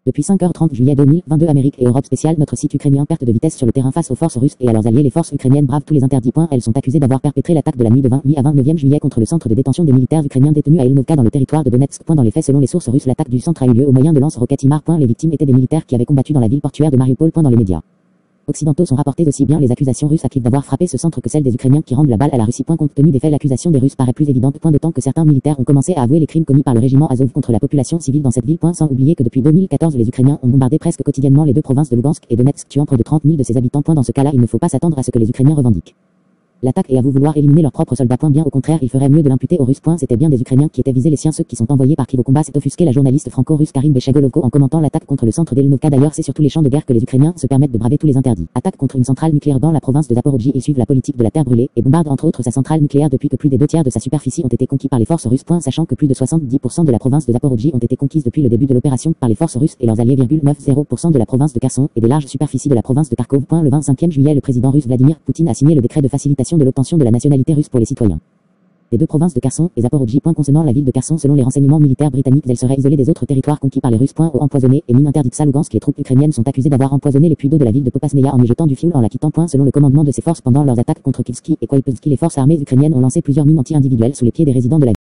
Depuis 5h30 juillet 2022 Amérique et Europe spéciale, notre site ukrainien perte de vitesse sur le terrain face aux forces russes et à leurs alliés. Les forces ukrainiennes bravent tous les interdits. Elles sont accusées d'avoir perpétré l'attaque de la nuit de 28 à 29 juillet contre le centre de détention des militaires ukrainiens détenus à Elnovka dans le territoire de Donetsk. Dans les faits, selon les sources russes, l'attaque du centre a eu lieu au moyen de lance-roquettes HIMARS. Les victimes étaient des militaires qui avaient combattu dans la ville portuaire de Mariupol. Dans les médias occidentaux sont rapportées aussi bien les accusations russes acquises d'avoir frappé ce centre que celles des Ukrainiens qui rendent la balle à la Russie. Compte tenu des faits, l'accusation des Russes paraît plus évidente. D'autant que certains militaires ont commencé à avouer les crimes commis par le régiment Azov contre la population civile dans cette ville. Sans oublier que depuis 2014 les Ukrainiens ont bombardé presque quotidiennement les deux provinces de Lugansk et Donetsk, tuant près de 30 000 de ses habitants. Dans ce cas-là, il ne faut pas s'attendre à ce que les Ukrainiens revendiquent l'attaque et à vouloir éliminer leurs propres soldats. Bien au contraire, il ferait mieux de l'imputer aux Russes. C'était bien des Ukrainiens qui étaient visés, les siens, ceux qui sont envoyés par Kiev au combat. C'est offusqué la journaliste franco-russe Karine Beshagoloko en commentant l'attaque contre le centre d'Elnovka. D'ailleurs, c'est sur tous les champs de guerre que les Ukrainiens se permettent de braver tous les interdits. Attaque contre une centrale nucléaire dans la province de Zaporojie. Ils suivent la politique de la terre brûlée et bombardent entre autres sa centrale nucléaire depuis que plus des 2/3 de sa superficie ont été conquis par les forces russes. Sachant que plus de 70% de la province de Zaporojie ont été conquises depuis le début de l'opération par les forces russes et leurs alliés. 90% de la province de Kherson et des larges superficies de la province de Kharkov. Le 25 juillet, le président russe Vladimir Poutine a signé le décret de facilitation de l'obtention de la nationalité russe pour les citoyens des deux provinces de Kherson et Zaporojie. Concernant la ville de Kherson, selon les renseignements militaires britanniques, elle serait isolée des autres territoires conquis par les Russes. Eau empoisonnée et mine interdite. Lugansk, les troupes ukrainiennes sont accusées d'avoir empoisonné les puits d'eau de la ville de Popasneia en y jetant du fioul en la quittant. Selon le commandement de ces forces, pendant leurs attaques contre Kivski et Koipelski, les forces armées ukrainiennes ont lancé plusieurs mines anti-individuelles sous les pieds des résidents de la ville.